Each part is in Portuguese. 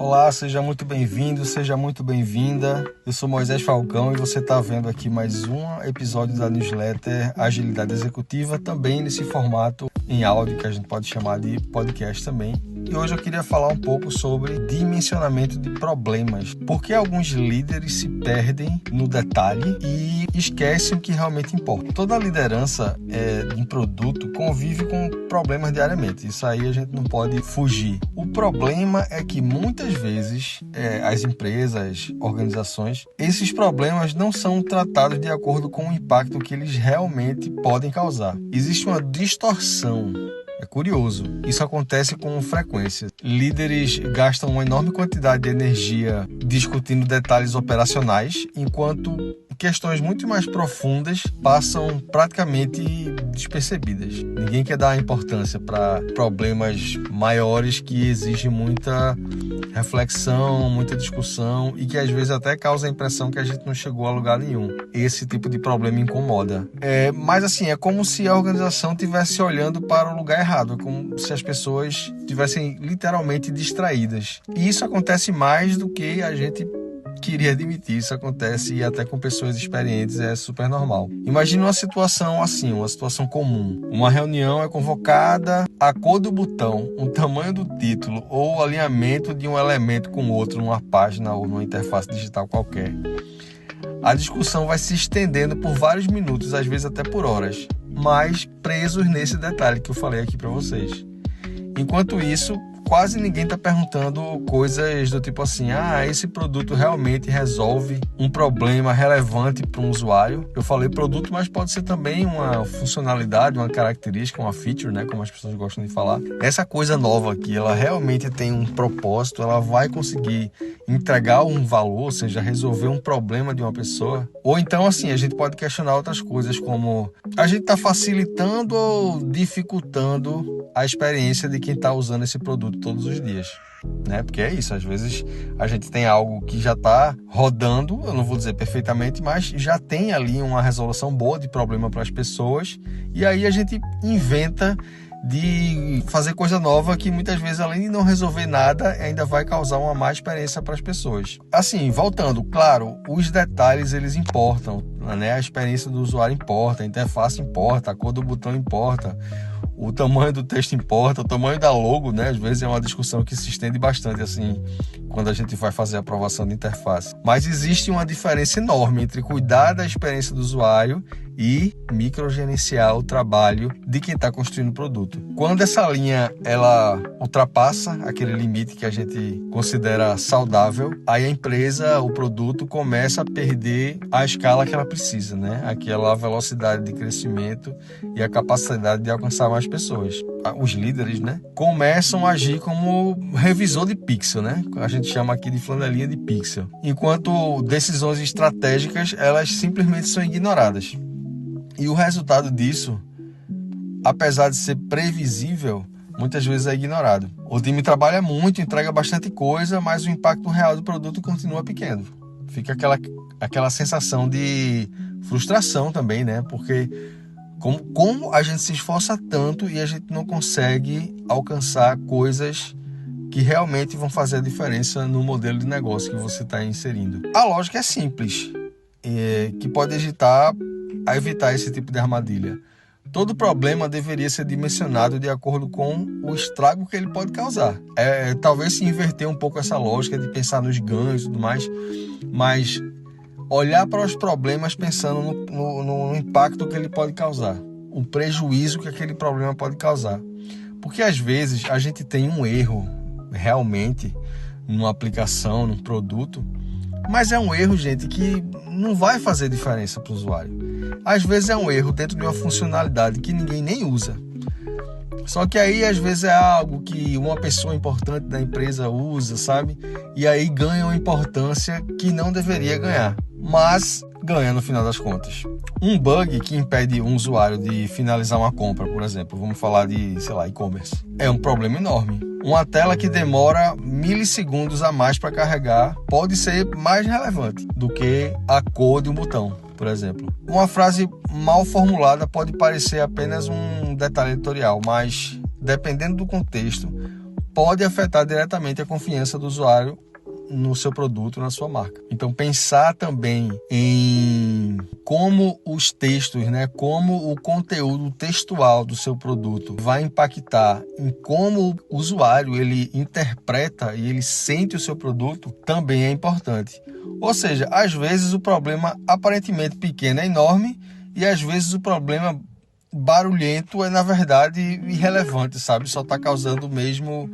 Olá, seja muito bem-vindo, seja muito bem-vinda. Eu sou Moisés Falcão e você está vendo aqui mais um episódio da newsletter Agilidade Executiva, também nesse formato em áudio que a gente pode chamar de podcast também. E hoje eu queria falar um pouco sobre dimensionamento de problemas. Porque alguns líderes se perdem no detalhe e esquecem o que realmente importa. Toda liderança de um produto convive com problemas diariamente. Isso aí a gente não pode fugir. O problema é que muitas vezes as empresas, organizações, esses problemas não são tratados de acordo com o impacto que eles realmente podem causar. Existe uma distorção. É curioso, isso acontece com frequência. Líderes gastam uma enorme quantidade de energia discutindo detalhes operacionais, enquanto questões muito mais profundas passam praticamente despercebidas. Ninguém quer dar importância para problemas maiores que exigem muita reflexão, muita discussão e que às vezes até causa a impressão que a gente não chegou a lugar nenhum. Esse tipo de problema incomoda. Mas assim, é como se a organização estivesse olhando para o lugar errado, é como se as pessoas estivessem literalmente distraídas. E isso acontece mais do que a gente queria admitir. Isso acontece e até com pessoas experientes é super normal. Imagine uma situação assim, uma situação comum. Uma reunião é convocada, a cor do botão, o tamanho do título ou o alinhamento de um elemento com outro numa página ou numa interface digital qualquer. A discussão vai se estendendo por vários minutos, às vezes até por horas, mas presos nesse detalhe que eu falei aqui para vocês. Enquanto isso, quase ninguém está perguntando coisas do tipo assim, esse produto realmente resolve um problema relevante para um usuário. Eu falei produto, mas pode ser também uma funcionalidade, uma característica, uma feature, né, como as pessoas gostam de falar. Essa coisa nova aqui, ela realmente tem um propósito, ela vai conseguir entregar um valor, ou seja, resolver um problema de uma pessoa. Ou então, assim, a gente pode questionar outras coisas, como a gente está facilitando ou dificultando a experiência de quem está usando esse produto todos os dias, né? Porque é isso, às vezes a gente tem algo que já está rodando, eu não vou dizer perfeitamente, mas já tem ali uma resolução boa de problema para as pessoas, e aí a gente inventa de fazer coisa nova que muitas vezes, além de não resolver nada, ainda vai causar uma má experiência para as pessoas. Assim, voltando, claro, os detalhes eles importam, né? A experiência do usuário importa, a interface importa, a cor do botão importa, o tamanho do texto importa, o tamanho da logo, né? Às vezes é uma discussão que se estende bastante, assim, quando a gente vai fazer a aprovação de interface. Mas existe uma diferença enorme entre cuidar da experiência do usuário e microgerenciar o trabalho de quem está construindo o produto. Quando essa linha ela ultrapassa aquele limite que a gente considera saudável, aí a empresa, o produto, começa a perder a escala que ela precisa, né? Aquela velocidade de crescimento e a capacidade de alcançar mais pessoas. Os líderes, né, começam a agir como revisor de pixel, né? A gente chama aqui de flanelinha de pixel. Enquanto decisões estratégicas, elas simplesmente são ignoradas. E o resultado disso, apesar de ser previsível, muitas vezes é ignorado. O time trabalha muito, entrega bastante coisa, mas o impacto real do produto continua pequeno. Fica aquela sensação de frustração também, né? Porque como a gente se esforça tanto e a gente não consegue alcançar coisas que realmente vão fazer a diferença no modelo de negócio que você está inserindo. A lógica é simples, que pode evitar esse tipo de armadilha. Todo problema deveria ser dimensionado de acordo com o estrago que ele pode causar. Talvez se inverter um pouco essa lógica de pensar nos ganhos e tudo mais, mas olhar para os problemas pensando no impacto que ele pode causar, o prejuízo que aquele problema pode causar. Porque às vezes a gente tem um erro realmente numa aplicação, num produto, mas é um erro, gente, que não vai fazer diferença para o usuário. Às vezes é um erro dentro de uma funcionalidade que ninguém nem usa. Só que aí às vezes é algo que uma pessoa importante da empresa usa, sabe? E aí ganha uma importância que não deveria ganhar, mas ganha no final das contas. Um bug que impede um usuário de finalizar uma compra, por exemplo, vamos falar de, e-commerce, é um problema enorme. Uma tela que demora milissegundos a mais para carregar pode ser mais relevante do que a cor de um botão, por exemplo. Uma frase mal formulada pode parecer apenas um detalhe editorial, mas dependendo do contexto, pode afetar diretamente a confiança do usuário no seu produto, na sua marca. Então, pensar também em como os textos, né, como o conteúdo textual do seu produto vai impactar em como o usuário ele interpreta e ele sente o seu produto, também é importante. Ou seja, às vezes o problema aparentemente pequeno é enorme e às vezes o problema barulhento é, na verdade, irrelevante, sabe? Só está causando mesmo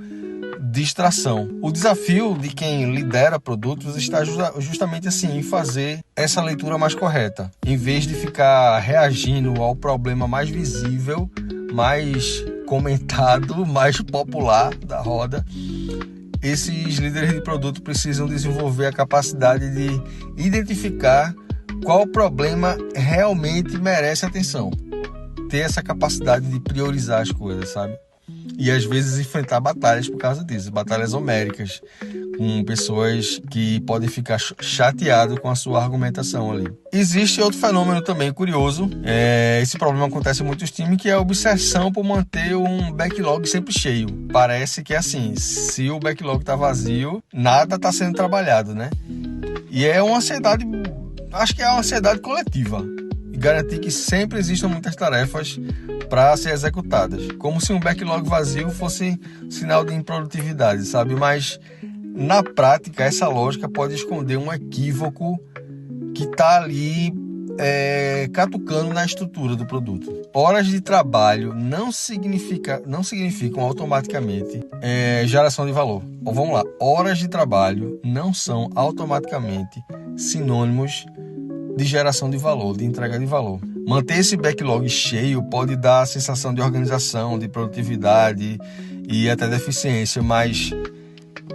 distração. O desafio de quem lidera produtos está justamente assim, em fazer essa leitura mais correta. Em vez de ficar reagindo ao problema mais visível, mais comentado, mais popular da roda, esses líderes de produto precisam desenvolver a capacidade de identificar qual problema realmente merece atenção. Ter essa capacidade de priorizar as coisas, sabe? E às vezes enfrentar batalhas por causa disso, batalhas homéricas, com pessoas que podem ficar chateadas com a sua argumentação ali. Existe outro fenômeno também curioso, esse problema acontece em muitos times, que é a obsessão por manter um backlog sempre cheio. Parece que é assim, se o backlog está vazio, nada está sendo trabalhado, né? E é uma ansiedade, acho que é uma ansiedade coletiva. E garantir que sempre existam muitas tarefas para ser executadas. Como se um backlog vazio fosse sinal de improdutividade, sabe? Mas, na prática, essa lógica pode esconder um equívoco que está ali catucando na estrutura do produto. Horas de trabalho não significam automaticamente geração de valor. Então, vamos lá. Horas de trabalho não são automaticamente sinônimos de geração de valor, de entrega de valor. Manter esse backlog cheio pode dar a sensação de organização, de produtividade e até de eficiência, mas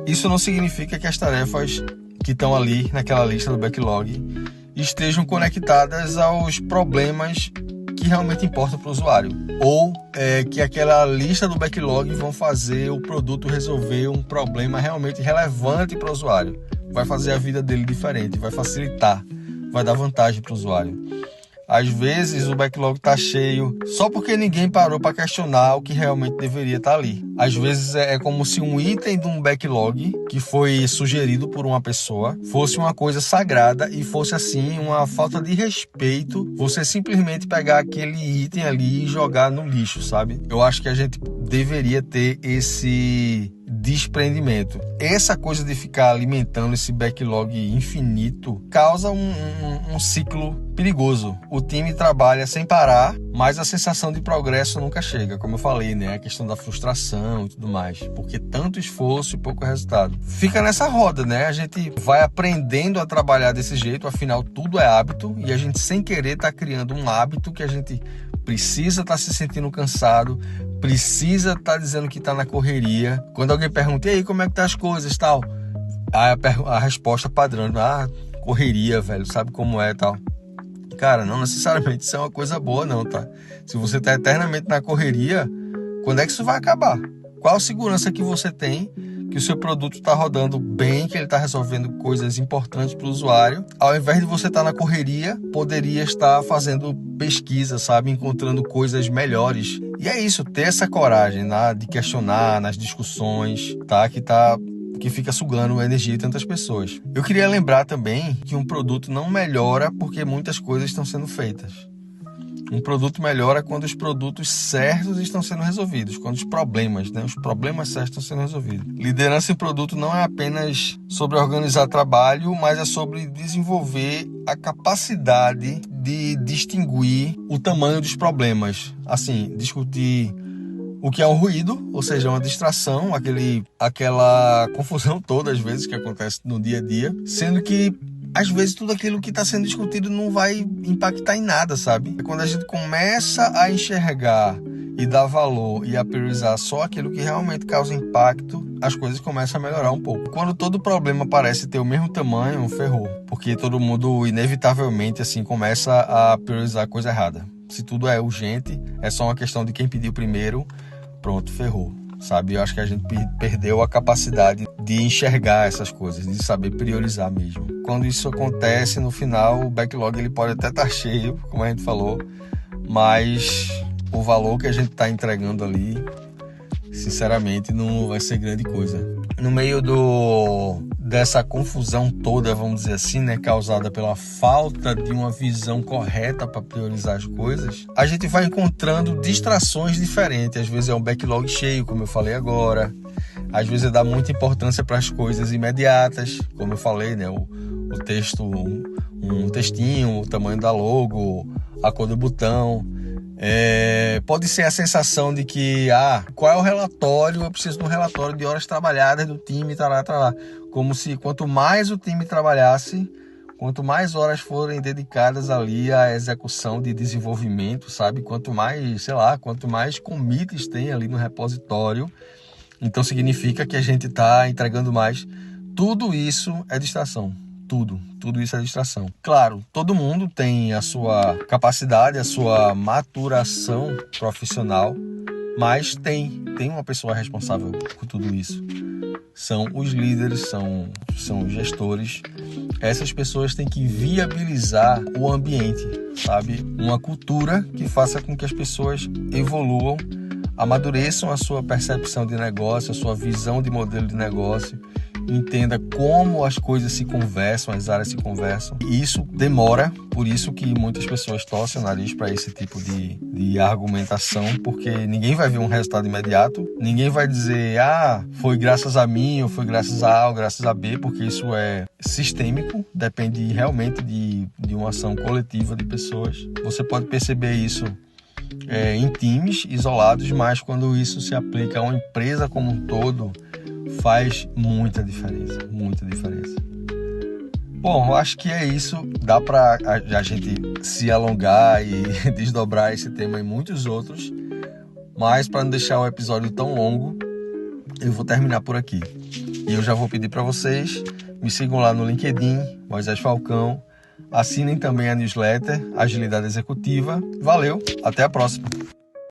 isso não significa que as tarefas que estão ali naquela lista do backlog estejam conectadas aos problemas que realmente importam para o usuário, ou que aquela lista do backlog vão fazer o produto resolver um problema realmente relevante para o usuário. Vai fazer a vida dele diferente, vai facilitar, vai dar vantagem para o usuário. Às vezes o backlog está cheio só porque ninguém parou para questionar o que realmente deveria estar ali. Às vezes é como se um item de um backlog que foi sugerido por uma pessoa fosse uma coisa sagrada e fosse assim uma falta de respeito você simplesmente pegar aquele item ali e jogar no lixo, sabe? Eu acho que a gente deveria ter esse desprendimento. Essa coisa de ficar alimentando esse backlog infinito causa um ciclo perigoso. O time trabalha sem parar, mas a sensação de progresso nunca chega, como eu falei, né? A questão da frustração e tudo mais, porque tanto esforço e pouco resultado. Fica nessa roda, né? A gente vai aprendendo a trabalhar desse jeito, afinal tudo é hábito, e a gente sem querer tá criando um hábito que a gente precisa estar se sentindo cansado, precisa estar dizendo que está na correria. Quando alguém pergunta, e aí, como é que tá as coisas, tal? A resposta padrão, correria, velho, sabe como é, tal. Cara, não necessariamente isso é uma coisa boa, não, tá? Se você está eternamente na correria, quando é que isso vai acabar? Qual a segurança que você tem que o seu produto está rodando bem, que ele está resolvendo coisas importantes para o usuário? Ao invés de você estar na correria, poderia estar fazendo pesquisa, sabe? Encontrando coisas melhores. E é isso, ter essa coragem, né? De questionar nas discussões, tá? Que fica sugando a energia de tantas pessoas. Eu queria lembrar também que um produto não melhora porque muitas coisas estão sendo feitas. Um produto melhora quando os produtos certos estão sendo resolvidos, quando os problemas certos estão sendo resolvidos. Liderança em produto não é apenas sobre organizar trabalho, mas é sobre desenvolver a capacidade de distinguir o tamanho dos problemas. Assim, discutir o que é um ruído, ou seja, uma distração, aquela confusão toda às vezes que acontece no dia a dia, sendo que às vezes tudo aquilo que está sendo discutido não vai impactar em nada, sabe? Quando a gente começa a enxergar e dar valor e a priorizar só aquilo que realmente causa impacto, as coisas começam a melhorar um pouco. Quando todo problema parece ter o mesmo tamanho, ferrou. Porque todo mundo, inevitavelmente, assim, começa a priorizar a coisa errada. Se tudo é urgente, é só uma questão de quem pediu primeiro, pronto, ferrou. Sabe, eu acho que a gente perdeu a capacidade de enxergar essas coisas, de saber priorizar mesmo. Quando isso acontece, no final, o backlog ele pode até estar cheio, como a gente falou, mas o valor que a gente está entregando ali, sinceramente não vai ser grande coisa. No meio dessa confusão toda, vamos dizer assim, né, causada pela falta de uma visão correta para priorizar as coisas, a gente vai encontrando distrações diferentes. Às vezes é um backlog cheio, como eu falei agora. Às vezes dá muita importância para as coisas imediatas, como eu falei, né, o texto, um textinho, o tamanho da logo, a cor do botão. Pode ser a sensação de que, qual é o relatório? Eu preciso de um relatório de horas trabalhadas do time, como se quanto mais o time trabalhasse, quanto mais horas forem dedicadas ali à execução de desenvolvimento, sabe? Quanto mais commits tem ali no repositório, então significa que a gente está entregando mais. Tudo isso é distração. Tudo isso é distração. Claro, todo mundo tem a sua capacidade, a sua maturação profissional, mas tem uma pessoa responsável por tudo isso. São os líderes, são os gestores. Essas pessoas têm que viabilizar o ambiente, sabe? Uma cultura que faça com que as pessoas evoluam, amadureçam a sua percepção de negócio, a sua visão de modelo de negócio, entenda como as coisas se conversam, as áreas se conversam. E isso demora, por isso que muitas pessoas torcem o nariz para esse tipo de argumentação, porque ninguém vai ver um resultado imediato, ninguém vai dizer, foi graças a mim, ou foi graças a A, ou graças a B, porque isso é sistêmico, depende realmente de uma ação coletiva de pessoas. Você pode perceber isso em times isolados, mas quando isso se aplica a uma empresa como um todo, faz muita diferença. Bom, eu acho que é isso. Dá para a gente se alongar e desdobrar esse tema em muitos outros, mas para não deixar o episódio tão longo, eu vou terminar por aqui. E eu já vou pedir para vocês, me sigam lá no LinkedIn, Moisés Falcão, assinem também a newsletter Agilidade Executiva. Valeu, até a próxima!